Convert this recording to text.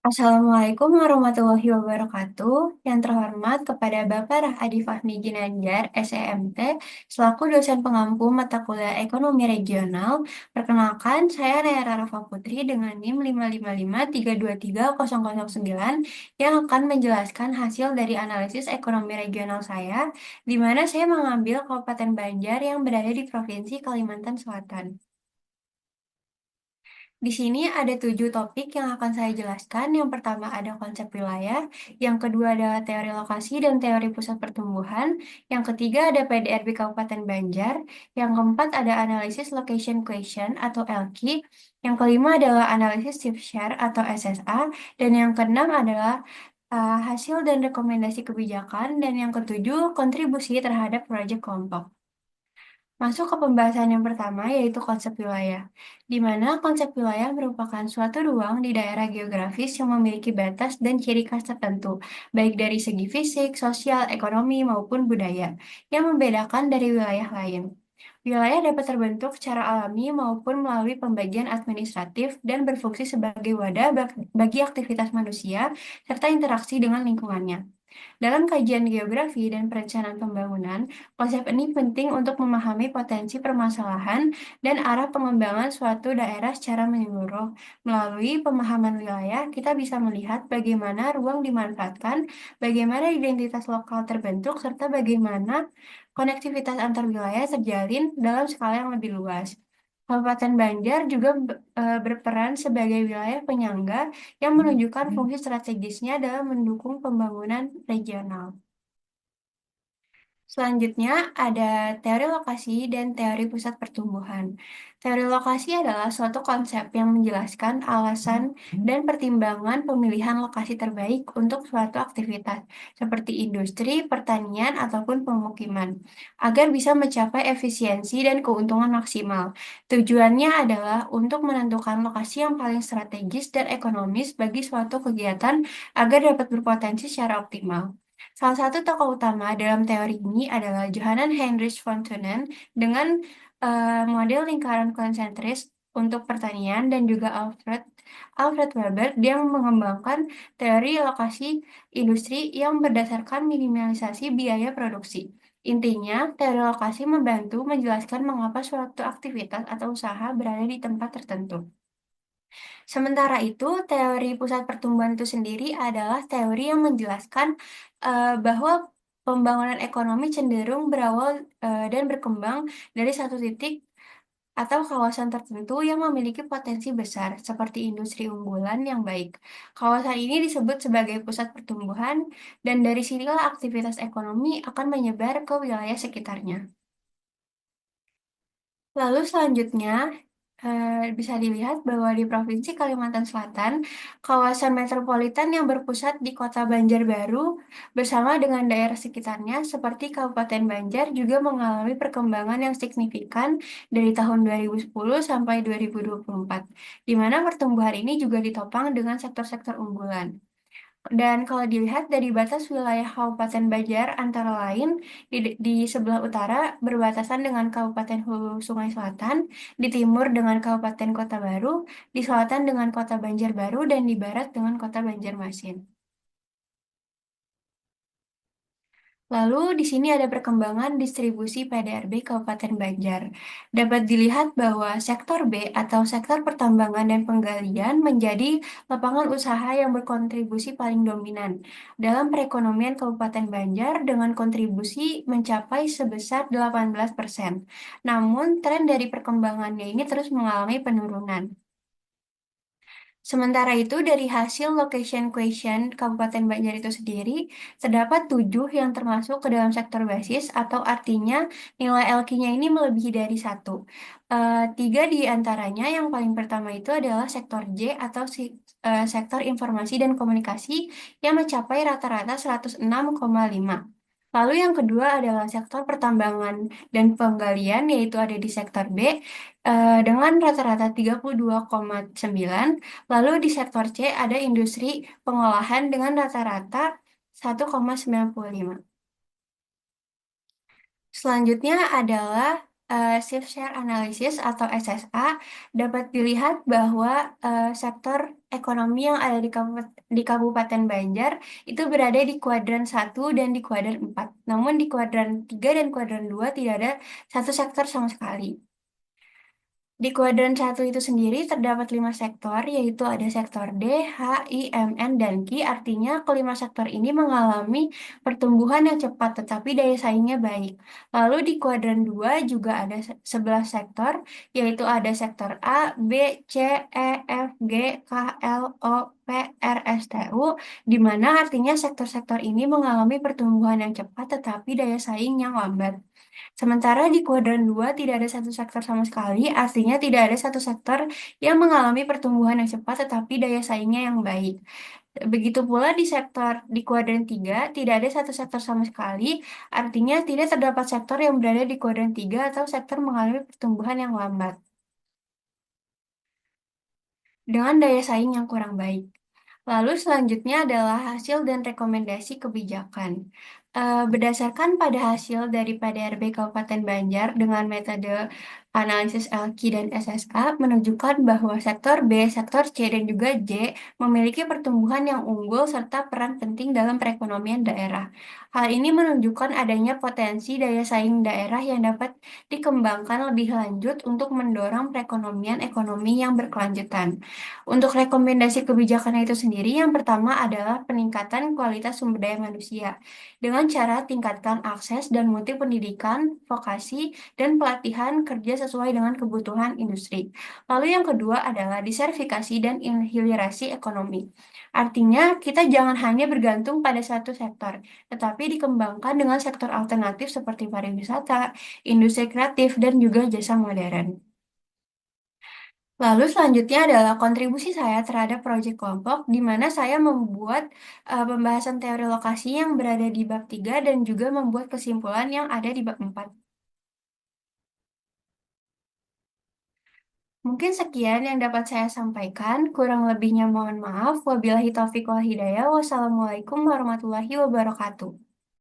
Assalamualaikum warahmatullahi wabarakatuh. Yang terhormat kepada Bapak Rahadi Fahmi Ginanjar, SEMT, selaku dosen pengampu mata kuliah Ekonomi Regional. Perkenalkan, saya Nera Rafa Putri dengan NIM 555323009 yang akan menjelaskan hasil dari analisis ekonomi regional saya, di mana saya mengambil Kabupaten Banjar yang berada di Provinsi Kalimantan Selatan. Di sini ada 7 topik yang akan saya jelaskan. Yang pertama ada konsep wilayah, yang kedua adalah teori lokasi dan teori pusat pertumbuhan, yang ketiga ada PDRB Kabupaten Banjar, yang keempat ada analisis location question atau LQ, yang kelima adalah analisis shift share atau SSA, dan yang keenam adalah hasil dan rekomendasi kebijakan, dan yang ketujuh kontribusi terhadap proyek kelompok. Masuk ke pembahasan yang pertama, yaitu konsep wilayah, di mana konsep wilayah merupakan suatu ruang di daerah geografis yang memiliki batas dan ciri khas tertentu, baik dari segi fisik, sosial, ekonomi, maupun budaya, yang membedakan dari wilayah lain. Wilayah dapat terbentuk secara alami maupun melalui pembagian administratif dan berfungsi sebagai wadah bagi aktivitas manusia serta interaksi dengan lingkungannya. Dalam kajian geografi dan perencanaan pembangunan, konsep ini penting untuk memahami potensi permasalahan dan arah pengembangan suatu daerah secara menyeluruh. Melalui pemahaman wilayah, kita bisa melihat bagaimana ruang dimanfaatkan, bagaimana identitas lokal terbentuk, serta bagaimana konektivitas antar wilayah terjalin dalam skala yang lebih luas. Kabupaten Banjar juga berperan sebagai wilayah penyangga yang menunjukkan fungsi strategisnya dalam mendukung pembangunan regional. Selanjutnya ada teori lokasi dan teori pusat pertumbuhan. Teori lokasi adalah suatu konsep yang menjelaskan alasan dan pertimbangan pemilihan lokasi terbaik untuk suatu aktivitas, seperti industri, pertanian, ataupun pemukiman, agar bisa mencapai efisiensi dan keuntungan maksimal. Tujuannya adalah untuk menentukan lokasi yang paling strategis dan ekonomis bagi suatu kegiatan agar dapat berpotensi secara optimal. Salah satu tokoh utama dalam teori ini adalah Johannes Heinrich von Thunen dengan model lingkaran konsentris untuk pertanian dan juga Alfred Weber yang mengembangkan teori lokasi industri yang berdasarkan minimalisasi biaya produksi. Intinya, teori lokasi membantu menjelaskan mengapa suatu aktivitas atau usaha berada di tempat tertentu. Sementara itu, teori pusat pertumbuhan itu sendiri adalah teori yang menjelaskan bahwa pembangunan ekonomi cenderung berawal dan berkembang dari satu titik atau kawasan tertentu yang memiliki potensi besar, seperti industri unggulan yang baik. Kawasan ini disebut sebagai pusat pertumbuhan, dan dari sinilah aktivitas ekonomi akan menyebar ke wilayah sekitarnya. Lalu selanjutnya bisa dilihat bahwa di Provinsi Kalimantan Selatan, kawasan metropolitan yang berpusat di Kota Banjarbaru bersama dengan daerah sekitarnya seperti Kabupaten Banjar juga mengalami perkembangan yang signifikan dari tahun 2010 sampai 2024, di mana pertumbuhan ini juga ditopang dengan sektor-sektor unggulan. Dan kalau dilihat dari batas wilayah Kabupaten Banjar antara lain di sebelah utara berbatasan dengan Kabupaten Hulu Sungai Selatan, di timur dengan Kabupaten Kota Baru, di selatan dengan Kota Banjarbaru, dan di barat dengan Kota Banjarmasin. Lalu di sini ada perkembangan distribusi PDRB Kabupaten Banjar. Dapat dilihat bahwa sektor B atau sektor pertambangan dan penggalian menjadi lapangan usaha yang berkontribusi paling dominan dalam perekonomian Kabupaten Banjar dengan kontribusi mencapai sebesar 18%. Namun tren dari perkembangannya ini terus mengalami penurunan. Sementara itu, dari hasil location question Kabupaten Banjar itu sendiri, terdapat 7 yang termasuk ke dalam sektor basis, atau artinya nilai LQ-nya ini melebihi dari 1. 3 di antaranya, yang paling pertama itu adalah sektor J atau sektor informasi dan komunikasi yang mencapai rata-rata 106,5. Lalu yang kedua adalah sektor pertambangan dan penggalian, yaitu ada di sektor B, dengan rata-rata 32,9. Lalu di sektor C ada industri pengolahan dengan rata-rata 1,95. Selanjutnya adalah shift share analysis atau SSA. Dapat dilihat bahwa sektor ekonomi yang ada di Kabupaten Banjar itu berada di kuadran 1 dan di kuadran 4. Namun di kuadran 3 dan kuadran 2 tidak ada satu sektor sama sekali. Di kuadran 1 itu sendiri terdapat 5 sektor, yaitu ada sektor D, H, I, M, N, dan Q. Artinya kelima sektor ini mengalami pertumbuhan yang cepat, tetapi daya saingnya baik. Lalu di kuadran 2 juga ada 11 sektor, yaitu ada sektor A, B, C, E, F, G, K, L, O, P, R, S, T, U, di mana artinya sektor-sektor ini mengalami pertumbuhan yang cepat, tetapi daya saing yang lambat. Sementara di kuadran 2 tidak ada satu sektor sama sekali, artinya tidak ada satu sektor yang mengalami pertumbuhan yang cepat tetapi daya saingnya yang baik. Begitu pula di kuadran 3 tidak ada satu sektor sama sekali, artinya tidak terdapat sektor yang berada di kuadran 3 atau sektor mengalami pertumbuhan yang lambat dengan daya saing yang kurang baik. Lalu selanjutnya adalah hasil dan rekomendasi kebijakan. Berdasarkan pada hasil dari PDRB Kabupaten Banjar dengan metode analisis LQ dan SSA menunjukkan bahwa sektor B, sektor C, dan juga J memiliki pertumbuhan yang unggul serta peran penting dalam perekonomian daerah. Hal ini menunjukkan adanya potensi daya saing daerah yang dapat dikembangkan lebih lanjut untuk mendorong perekonomian ekonomi yang berkelanjutan. Untuk rekomendasi kebijakan itu sendiri, yang pertama adalah peningkatan kualitas sumber daya manusia dengan cara tingkatkan akses dan mutu pendidikan, vokasi, dan pelatihan kerja sesuai dengan kebutuhan industri. Lalu yang kedua adalah diversifikasi dan hilirisasi ekonomi. Artinya, kita jangan hanya bergantung pada satu sektor, tetapi dikembangkan dengan sektor alternatif seperti pariwisata, industri kreatif, dan juga jasa modern. Lalu selanjutnya adalah kontribusi saya terhadap proyek kelompok, di mana saya membuat pembahasan teori lokasi yang berada di bab 3 dan juga membuat kesimpulan yang ada di bab 4. Mungkin sekian yang dapat saya sampaikan, kurang lebihnya mohon maaf. Wabillahi taufiq wal hidayah. Wassalamualaikum warahmatullahi wabarakatuh.